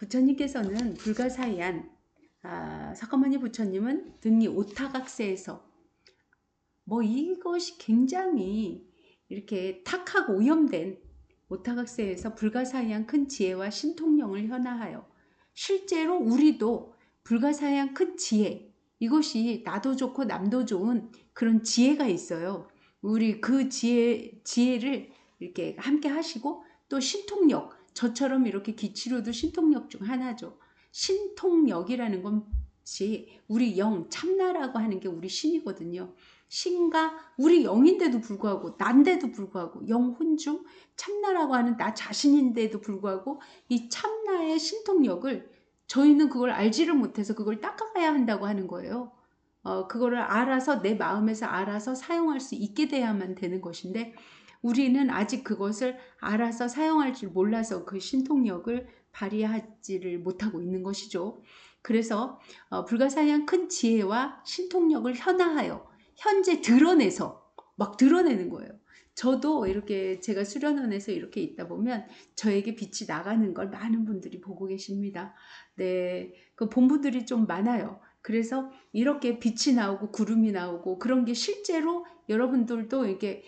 부처님께서는 불가사의한 석가모니 부처님은 등이 오타각세에서 이것이 굉장히 이렇게 탁하고 오염된 오타각세에서 불가사의한 큰 지혜와 신통령을 현화하여 실제로 우리도 불가사의한 큰 지혜, 이것이 나도 좋고 남도 좋은 그런 지혜가 있어요. 우리 그 지혜를 이렇게 함께 하시고, 또 신통력, 저처럼 이렇게 기치료도 신통력 중 하나죠. 신통력이라는 것이 우리 영, 참나라고 하는 게 우리 신이거든요. 신과 우리 영인데도 불구하고, 난데도 불구하고, 영혼중 참나라고 하는 나 자신인데도 불구하고 이 참나의 신통력을 저희는 그걸 알지를 못해서 그걸 닦아가야 한다고 하는 거예요. 그거를 알아서, 내 마음에서 알아서 사용할 수 있게 돼야만 되는 것인데, 우리는 아직 그것을 알아서 사용할 줄 몰라서 그 신통력을 발휘하지를 못하고 있는 것이죠. 그래서 불가사의한 큰 지혜와 신통력을 현화하여 현재 드러내서 막 드러내는 거예요. 저도 이렇게 제가 수련원에서 이렇게 있다 보면 저에게 빛이 나가는 걸 많은 분들이 보고 계십니다. 네, 그 본분들이 좀 많아요. 그래서 이렇게 빛이 나오고 구름이 나오고 그런 게 실제로 여러분들도 이렇게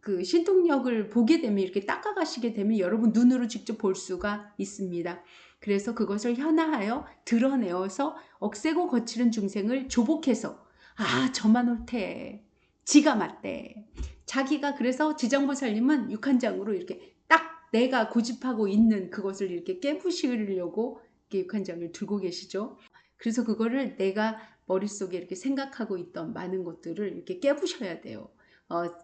그 신통력을 보게 되면, 이렇게 닦아가시게 되면 여러분 눈으로 직접 볼 수가 있습니다. 그래서 그것을 현화하여 드러내어서 억세고 거칠은 중생을 조복해서 저만 옳대, 지가 맞대. 자기가, 그래서 지장보살님은 육한장으로 이렇게 딱 내가 고집하고 있는 그것을 이렇게 깨부시려고 이렇게 육한장을 들고 계시죠. 그래서 그거를 내가 머릿속에 이렇게 생각하고 있던 많은 것들을 이렇게 깨부셔야 돼요.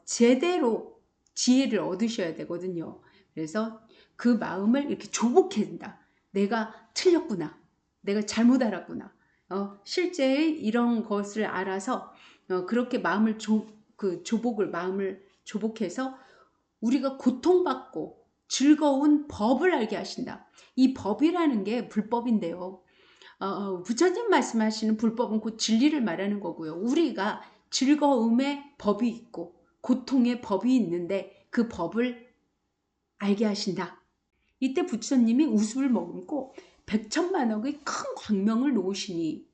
제대로 지혜를 얻으셔야 되거든요. 그래서 그 마음을 이렇게 조복한다. 내가 틀렸구나. 내가 잘못 알았구나. 실제 이런 것을 알아서 그렇게 마음을 마음을 조복해서 우리가 고통받고 즐거운 법을 알게 하신다. 이 법이라는 게 불법인데요. 부처님 말씀하시는 불법은 곧 진리를 말하는 거고요. 우리가 즐거움의 법이 있고 고통의 법이 있는데 그 법을 알게 하신다. 이때 부처님이 우습을 머금고 백천만억의 큰 광명을 놓으시니,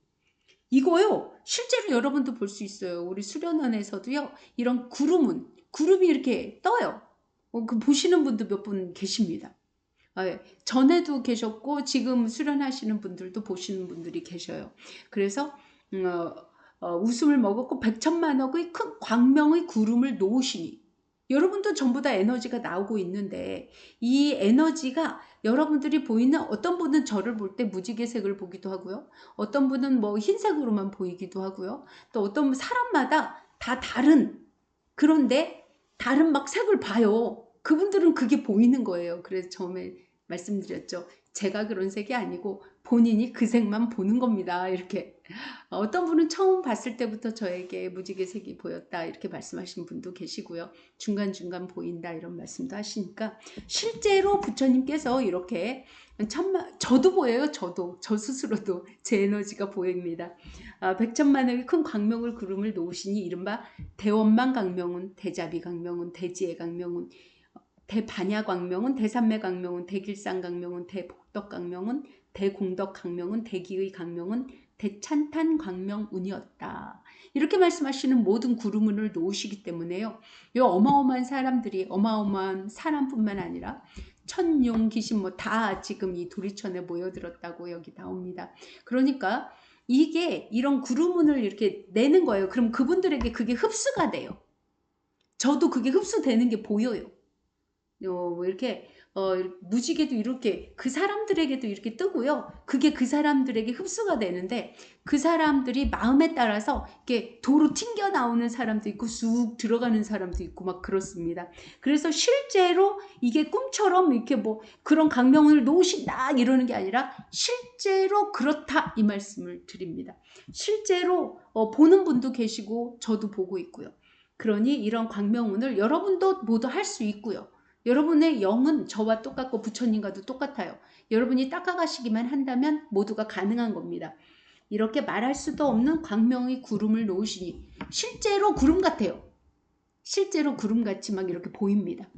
이거요 실제로 여러분도 볼 수 있어요. 우리 수련원에서도요, 이런 구름이 이렇게 떠요. 그 보시는 분도 몇 분 계십니다. 전에도 계셨고 지금 수련하시는 분들도 보시는 분들이 계셔요. 그래서 웃음을 먹었고 백천만억의 큰 광명의 구름을 놓으시니, 여러분도 전부 다 에너지가 나오고 있는데, 이 에너지가 여러분들이 보이는, 어떤 분은 저를 볼 때 무지개색을 보기도 하고요, 어떤 분은 흰색으로만 보이기도 하고요, 또 어떤 사람마다 다 다른, 그런데 다른 막 색을 봐요. 그분들은 그게 보이는 거예요. 그래서 처음에 말씀드렸죠. 제가 그런 색이 아니고 본인이 그 색만 보는 겁니다. 이렇게. 어떤 분은 처음 봤을 때부터 저에게 무지개색이 보였다 이렇게 말씀하신 분도 계시고요. 중간중간 보인다 이런 말씀도 하시니까, 실제로 부처님께서 이렇게 저도 보여요. 저 스스로도 제 에너지가 보입니다. 백천만억의 큰 광명을 구름을 놓으시니, 이른바 대원만 광명은, 대자비 광명은, 대지혜 광명은, 대반야 광명은, 대삼매 광명은, 대길상 광명은, 대복덕 광명은, 대공덕 광명은, 대기의 광명은, 대찬탄 광명운이었다. 이렇게 말씀하시는 모든 구름을 놓으시기 때문에요, 이 어마어마한 사람들이, 어마어마한 사람뿐만 아니라 천용 귀신 다 지금 이 도리천에 모여들었다고 여기 나옵니다. 그러니까 이게 이런 구름운을 이렇게 내는 거예요. 그럼 그분들에게 그게 흡수가 돼요. 저도 그게 흡수되는 게 보여요. 이렇게 무지개도 이렇게 그 사람들에게도 이렇게 뜨고요. 그게 그 사람들에게 흡수가 되는데, 그 사람들이 마음에 따라서 이렇게 도로 튕겨 나오는 사람도 있고 쑥 들어가는 사람도 있고 막 그렇습니다. 그래서 실제로 이게 꿈처럼 이렇게 그런 강명을 놓으신다 이러는 게 아니라 실제로 그렇다 이 말씀을 드립니다. 실제로 보는 분도 계시고 저도 보고 있고요. 그러니 이런 광명운을 여러분도 모두 할 수 있고요. 여러분의 영은 저와 똑같고 부처님과도 똑같아요. 여러분이 닦아가시기만 한다면 모두가 가능한 겁니다. 이렇게 말할 수도 없는 광명의 구름을 놓으시니, 실제로 구름 같아요. 실제로 구름같이 막 이렇게 보입니다.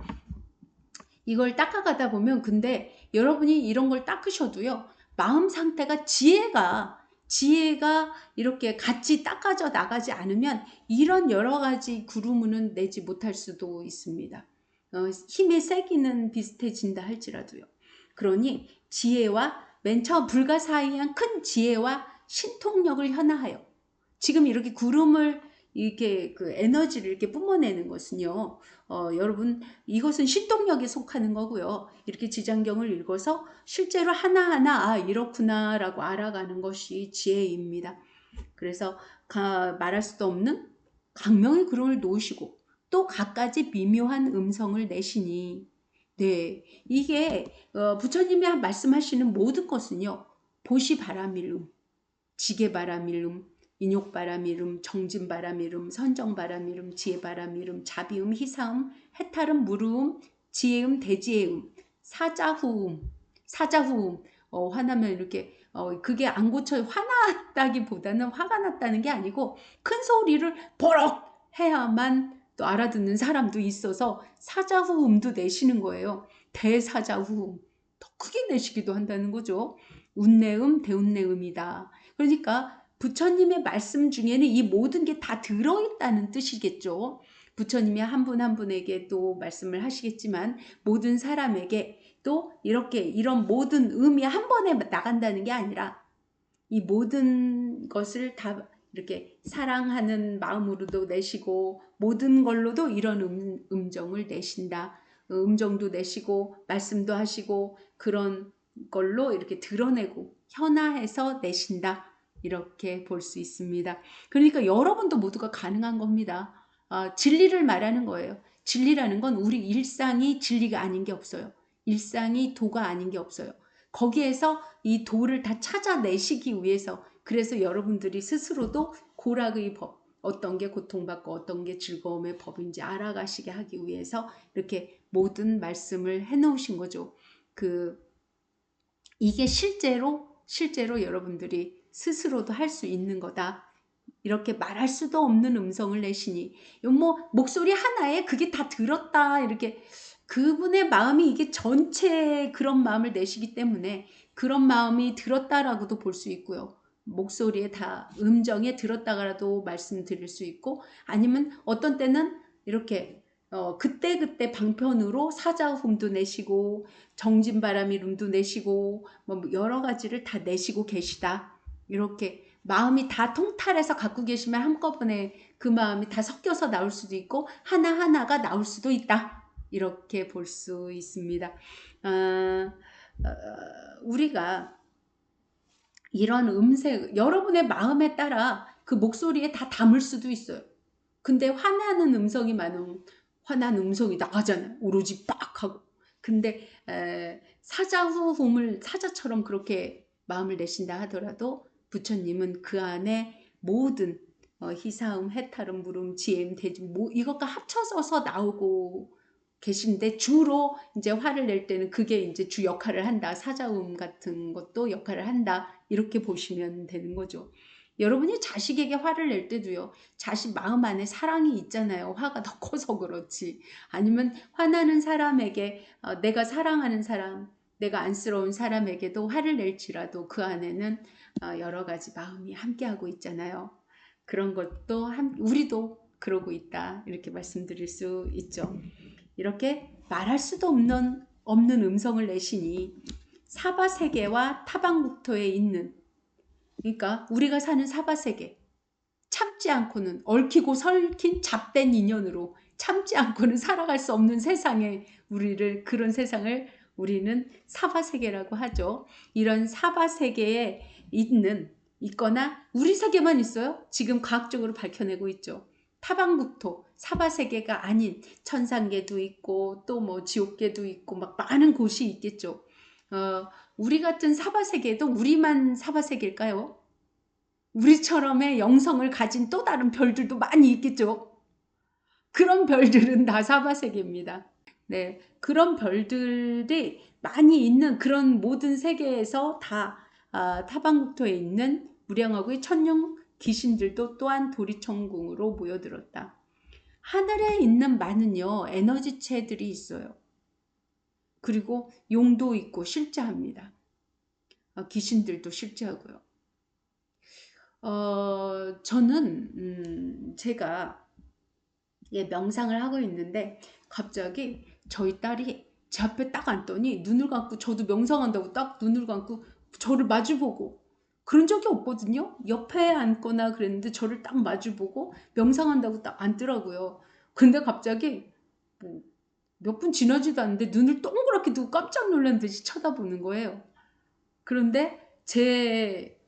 이걸 닦아가다 보면 근데 여러분이 이런 걸 닦으셔도요. 마음 상태가 지혜가 이렇게 같이 닦아져 나가지 않으면 이런 여러 가지 구루무는 내지 못할 수도 있습니다. 힘의 세기는 비슷해진다 할지라도요. 그러니 지혜와 맨 처음 불가사의한 큰 지혜와 신통력을 현화하여 지금 이렇게 구름을 이렇게 그 에너지를 이렇게 뿜어내는 것은요. 여러분 이것은 신동력에 속하는 거고요. 이렇게 지장경을 읽어서 실제로 하나하나 아 이렇구나라고 알아가는 것이 지혜입니다. 그래서 말할 수도 없는 강명의 구름을 놓으시고 또 갖가지 미묘한 음성을 내시니 네 이게 부처님이 말씀하시는 모든 것은요. 보시바라밀음, 지게바라밀음, 인욕바라밀음, 정진바라밀음, 선정바라밀음, 지혜바라밀음, 자비음, 희사음, 해탈음, 무르음, 지혜음, 대지혜음, 사자후음, 화나면 이렇게 그게 안 고쳐 화났다기보다는 화가 났다는 게 아니고 큰 소리를 버럭 해야만 또 알아듣는 사람도 있어서 사자후음도 내시는 거예요. 대사자후음 더 크게 내시기도 한다는 거죠. 운내음, 대운내음이다. 그러니까 부처님의 말씀 중에는 이 모든 게 다 들어있다는 뜻이겠죠. 부처님이 한 분 한 분에게 또 말씀을 하시겠지만 모든 사람에게 또 이렇게 이런 모든 음이 한 번에 나간다는 게 아니라 이 모든 것을 다 이렇게 사랑하는 마음으로도 내시고 모든 걸로도 이런 음정을 내신다. 음정도 내시고 말씀도 하시고 그런 걸로 이렇게 드러내고 현화해서 내신다. 이렇게 볼 수 있습니다. 그러니까 여러분도 모두가 가능한 겁니다. 진리를 말하는 거예요. 진리라는 건 우리 일상이 진리가 아닌 게 없어요. 일상이 도가 아닌 게 없어요. 거기에서 이 도를 다 찾아내시기 위해서 그래서 여러분들이 스스로도 고락의 법, 어떤 게 고통받고 어떤 게 즐거움의 법인지 알아가시게 하기 위해서 이렇게 모든 말씀을 해놓으신 거죠. 이게 실제로 여러분들이 스스로도 할 수 있는 거다. 이렇게 말할 수도 없는 음성을 내시니 뭐 목소리 하나에 그게 다 들었다 이렇게 그분의 마음이 이게 전체 그런 마음을 내시기 때문에 그런 마음이 들었다라고도 볼 수 있고요. 목소리에 다 음정에 들었다가라도 말씀드릴 수 있고 아니면 어떤 때는 이렇게 그때그때 방편으로 사자음도 내시고 정진바람이 룸도 내시고 뭐 여러 가지를 다 내시고 계시다. 이렇게 마음이 다 통탈해서 갖고 계시면 한꺼번에 그 마음이 다 섞여서 나올 수도 있고 하나하나가 나올 수도 있다. 이렇게 볼 수 있습니다. 우리가 이런 음색, 여러분의 마음에 따라 그 목소리에 다 담을 수도 있어요. 근데 화나는 음성이 많으면 화난 음성이 나가잖아요. 오로지 빡 하고. 근데 사자후음을 사자처럼 그렇게 마음을 내신다 하더라도 부처님은 그 안에 모든 희사음, 해탈음, 물음, 지혜음, 대중 이것과 합쳐져서 나오고 계신데 주로 이제 화를 낼 때는 그게 이제 주 역할을 한다. 사자음 같은 것도 역할을 한다. 이렇게 보시면 되는 거죠. 여러분이 자식에게 화를 낼 때도요. 자식 마음 안에 사랑이 있잖아요. 화가 더 커서 그렇지. 아니면 화나는 사람에게 내가 사랑하는 사람, 내가 안쓰러운 사람에게도 화를 낼지라도 그 안에는 여러 가지 마음이 함께하고 있잖아요. 그런 것도 우리도 그러고 있다. 이렇게 말씀드릴 수 있죠. 이렇게 말할 수도 없는 음성을 내시니 사바세계와 타방국토에 있는 그러니까 우리가 사는 사바세계 참지 않고는 얽히고 설킨 잡된 인연으로 참지 않고는 살아갈 수 없는 세상에 그런 세상을 우리는 사바세계라고 하죠. 이런 사바세계에 있거나 우리 세계만 있어요? 지금 과학적으로 밝혀내고 있죠. 타방국토, 사바세계가 아닌 천상계도 있고 또 뭐 지옥계도 있고 막 많은 곳이 있겠죠. 우리 같은 사바세계도 우리만 사바세계일까요? 우리처럼의 영성을 가진 또 다른 별들도 많이 있겠죠. 그런 별들은 다 사바세계입니다. 네, 그런 별들이 많이 있는 그런 모든 세계에서 다 타방국토에 있는 무량하고의 천룡 귀신들도 또한 도리천궁으로 모여들었다. 하늘에 있는 많은요 에너지체들이 있어요. 그리고 용도 있고 실제합니다. 귀신들도 실제하고요. 저는 제가 명상을 하고 있는데 갑자기 저희 딸이 제 앞에 딱 앉더니 눈을 감고, 저도 명상한다고 딱 눈을 감고 저를 마주보고, 그런 적이 없거든요. 옆에 앉거나 그랬는데 저를 딱 마주보고 명상한다고 딱 앉더라고요. 근데 갑자기 뭐 몇 분 지나지도 않는데 눈을 동그랗게 뜨고 깜짝 놀란 듯이 쳐다보는 거예요. 그런데 제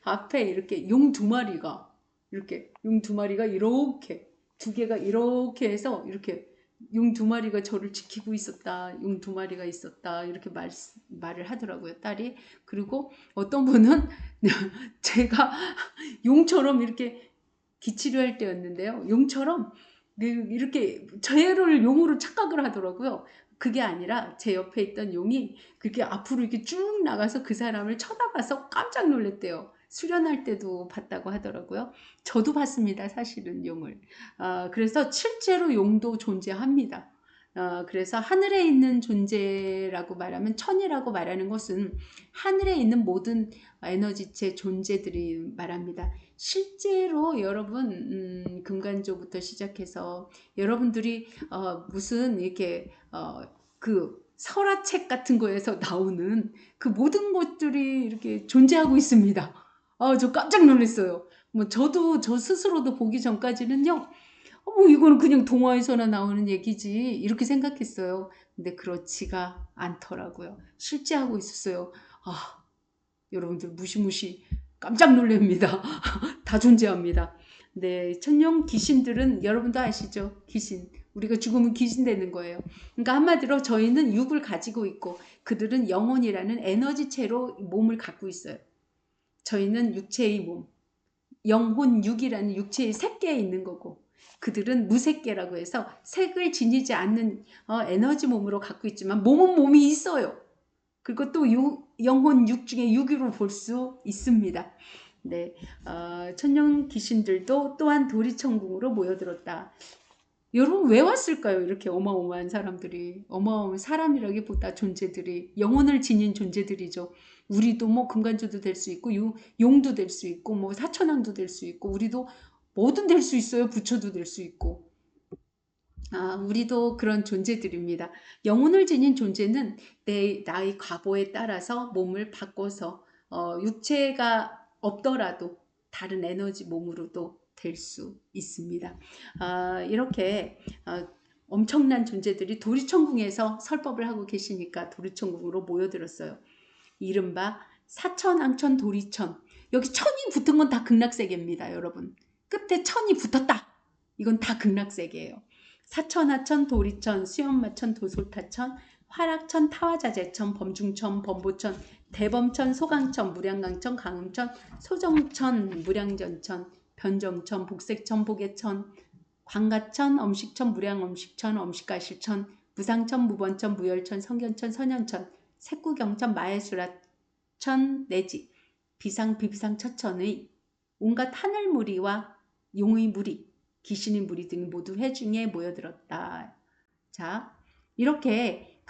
앞에 이렇게 용 두 마리가, 이렇게 두 개가 이렇게 해서, 이렇게 용 두 마리가 저를 지키고 있었다. 용 두 마리가 있었다. 이렇게 말을 하더라고요, 딸이. 그리고 어떤 분은 제가 용처럼 이렇게 기치료 할 때였는데요. 용처럼 이렇게 저를 용으로 착각을 하더라고요. 그게 아니라 제 옆에 있던 용이 그렇게 앞으로 이렇게 쭉 나가서 그 사람을 쳐다봐서 깜짝 놀랐대요. 수련할 때도 봤다고 하더라고요. 저도 봤습니다, 사실은 용을. 그래서 실제로 용도 존재합니다. 그래서 하늘에 있는 존재라고 말하면, 천이라고 말하는 것은 하늘에 있는 모든 에너지체 존재들이 말합니다. 실제로 여러분, 금간조부터 시작해서 여러분들이 무슨 이렇게 그 설화책 같은 거에서 나오는 그 모든 것들이 이렇게 존재하고 있습니다. 저 깜짝 놀랐어요. 뭐 저도 저 스스로도 보기 전까지는요, 뭐 이거는 그냥 동화에서나 나오는 얘기지 이렇게 생각했어요. 근데 그렇지가 않더라고요. 실제하고 있었어요. 여러분들 무시무시 깜짝 놀랍니다. 다 존재합니다. 네, 천령 귀신들은 여러분도 아시죠? 귀신. 우리가 죽으면 귀신 되는 거예요. 그러니까 한마디로 저희는 육을 가지고 있고 그들은 영혼이라는 에너지체로 몸을 갖고 있어요. 저희는 육체의 몸, 영혼 육이라는 육체의 색계에 있는 거고, 그들은 무색계라고 해서 색을 지니지 않는 에너지 몸으로 갖고 있지만 몸은 몸이 있어요. 그리고 또 영혼 육 중에 육으로 볼 수 있습니다. 네, 천령 귀신들도 또한 도리천궁으로 모여들었다. 여러분 왜 왔을까요? 이렇게 어마어마한 사람들이, 어마어마한 사람이라기보다 존재들이, 영혼을 지닌 존재들이죠. 우리도 뭐 금간주도 될 수 있고 용도 될 수 있고 뭐 사천왕도 될 수 있고, 우리도 뭐든 될 수 있어요. 부처도 될 수 있고. 우리도 그런 존재들입니다. 영혼을 지닌 존재는 나의 과보에 따라서 몸을 바꿔서 육체가 없더라도 다른 에너지 몸으로도 될 수 있습니다. 이렇게 엄청난 존재들이 도리천궁에서 설법을 하고 계시니까 도리천궁으로 모여들었어요. 이른바 사천왕천 도리천. 여기 천이 붙은 건 다 극락세계입니다, 여러분. 끝에 천이 붙었다. 이건 다 극락세계예요. 사천하천, 도리천, 수연마천, 도솔타천, 화락천, 타화자재천, 범중천, 범보천, 대범천, 소강천, 무량강천, 강음천, 소정천, 무량전천, 변정천, 복색천, 보계천, 광가천, 엄식천, 무량엄식천, 엄식가실천, 무상천, 무번천, 무열천, 성견천, 선현천, 색구경천, 마해수라천 내지 비상, 비비상, 처천의 온갖 하늘무리와 용의 무리, 귀신의 무리 등 모두 회중에 모여들었다. 자, 이렇게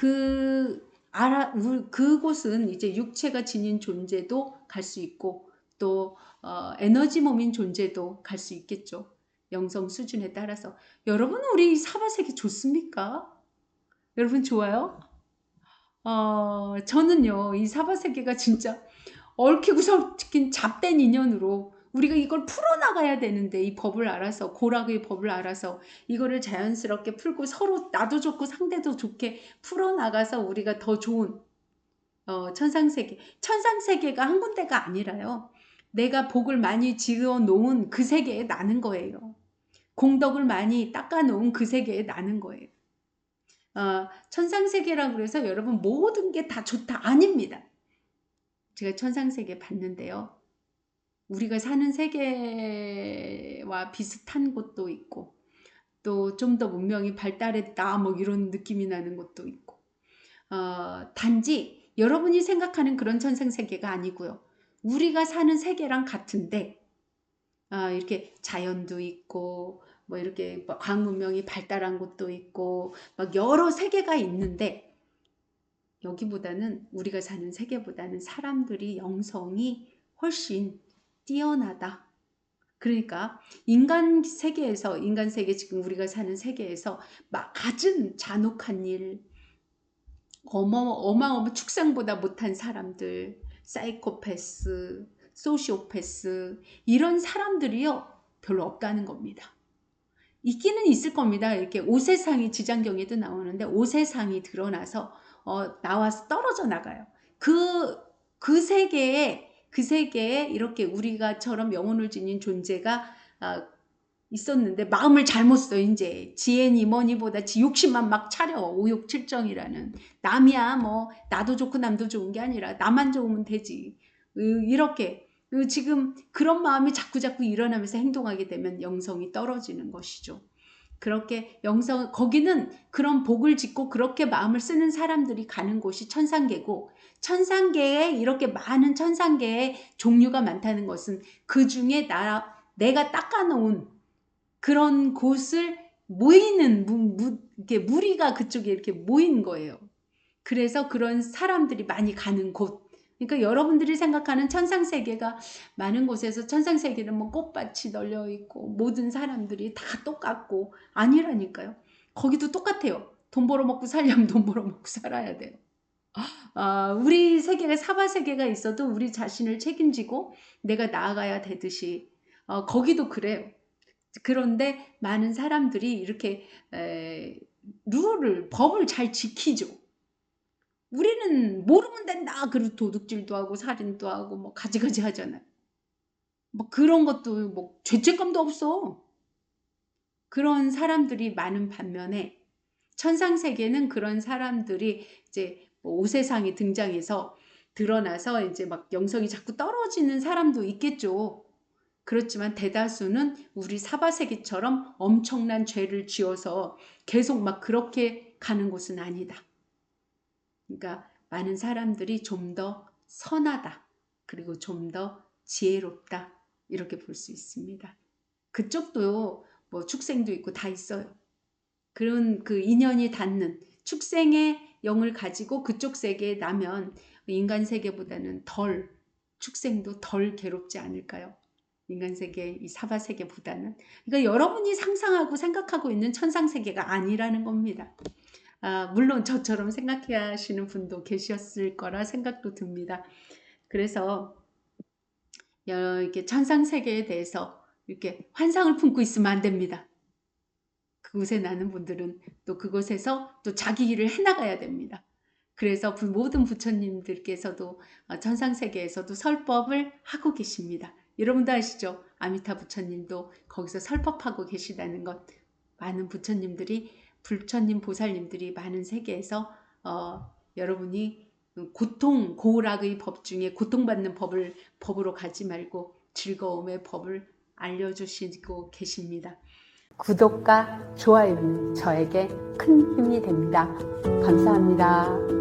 그곳은 이제 육체가 지닌 존재도 갈 수 있고, 또 에너지 몸인 존재도 갈 수 있겠죠. 영성 수준에 따라서. 여러분, 우리 사바세계 좋습니까? 여러분 좋아요? 저는요, 이 사바세계가 진짜 얽히고 설킨 잡된 인연으로 우리가 이걸 풀어나가야 되는데, 이 법을 알아서, 고락의 법을 알아서 이거를 자연스럽게 풀고 서로 나도 좋고 상대도 좋게 풀어나가서 우리가 더 좋은 천상세계가 한 군데가 아니라요, 내가 복을 많이 지어 놓은 그 세계에 나는 거예요. 공덕을 많이 닦아 놓은 그 세계에 나는 거예요. 천상세계라고 그래서 여러분 모든 게 다 좋다, 아닙니다. 제가 천상세계 봤는데요, 우리가 사는 세계와 비슷한 곳도 있고, 또 좀 더 문명이 발달했다 뭐 이런 느낌이 나는 곳도 있고, 단지 여러분이 생각하는 그런 천상세계가 아니고요, 우리가 사는 세계랑 같은데 이렇게 자연도 있고 뭐 이렇게 막 과학 문명이 발달한 곳도 있고 막 여러 세계가 있는데 여기보다는 우리가 사는 세계보다는 사람들이 영성이 훨씬 뛰어나다. 그러니까 인간 세계 지금 우리가 사는 세계에서 막 갖은 잔혹한 일, 어마어마 축상보다 못한 사람들, 사이코패스, 소시오패스 이런 사람들이요 별로 없다는 겁니다. 있기는 있을 겁니다. 이렇게 오세상이 지장경에도 나오는데 오세상이 드러나서 나와서 떨어져 나가요. 그 세계에 이렇게 우리가처럼 영혼을 지닌 존재가 있었는데 마음을 잘못 써. 이제 지혜니 뭐니보다 지 욕심만 막 차려. 오욕칠정이라는. 남이야 뭐 나도 좋고 남도 좋은 게 아니라 나만 좋으면 되지. 이렇게 지금 그런 마음이 자꾸자꾸 일어나면서 행동하게 되면 영성이 떨어지는 것이죠. 그렇게 거기는 그런 복을 짓고 그렇게 마음을 쓰는 사람들이 가는 곳이 천상계고, 천상계에 이렇게 많은 천상계의 종류가 많다는 것은 그 중에 내가 닦아놓은 그런 곳을 모이는 이렇게 무리가 그쪽에 이렇게 모인 거예요. 그래서 그런 사람들이 많이 가는 곳. 그러니까 여러분들이 생각하는 천상세계가 많은 곳에서 천상세계는 뭐 꽃밭이 널려 있고 모든 사람들이 다 똑같고 아니라니까요. 거기도 똑같아요. 돈 벌어먹고 살려면 돈 벌어먹고 살아야 돼요. 우리 세계가 사바세계가 있어도 우리 자신을 책임지고 내가 나아가야 되듯이 거기도 그래요. 그런데 많은 사람들이 이렇게 법을 잘 지키죠. 우리는 모르면 된다. 그리고 도둑질도 하고 살인도 하고 뭐 가지가지 하잖아요. 뭐 그런 것도 뭐 죄책감도 없어. 그런 사람들이 많은 반면에 천상세계는 그런 사람들이 이제 뭐 오세상이 등장해서 드러나서 이제 막 영성이 자꾸 떨어지는 사람도 있겠죠. 그렇지만 대다수는 우리 사바세계처럼 엄청난 죄를 지어서 계속 막 그렇게 가는 곳은 아니다. 그러니까 많은 사람들이 좀 더 선하다. 그리고 좀 더 지혜롭다. 이렇게 볼 수 있습니다. 그쪽도 뭐 축생도 있고 다 있어요. 그런 그 인연이 닿는 축생의 영을 가지고 그쪽 세계에 나면 인간 세계보다는 축생도 덜 괴롭지 않을까요? 인간 세계, 이 사바 세계보다는. 그러니까 여러분이 상상하고 생각하고 있는 천상 세계가 아니라는 겁니다. 물론 저처럼 생각해 하시는 분도 계셨을 거라 생각도 듭니다. 그래서 이렇게 천상 세계에 대해서 이렇게 환상을 품고 있으면 안 됩니다. 그곳에 나는 분들은 또 그곳에서 또 자기 일을 해나가야 됩니다. 그래서 모든 부처님들께서도 천상 세계에서도 설법을 하고 계십니다. 여러분도 아시죠? 아미타 부처님도 거기서 설법하고 계시다는 것. 많은 부처님들이 부처님 보살님들이 많은 세계에서 여러분이 고락의 법 중에 고통받는 법으로 가지 말고 즐거움의 법을 알려주시고 계십니다. 구독과 좋아요는 저에게 큰 힘이 됩니다. 감사합니다.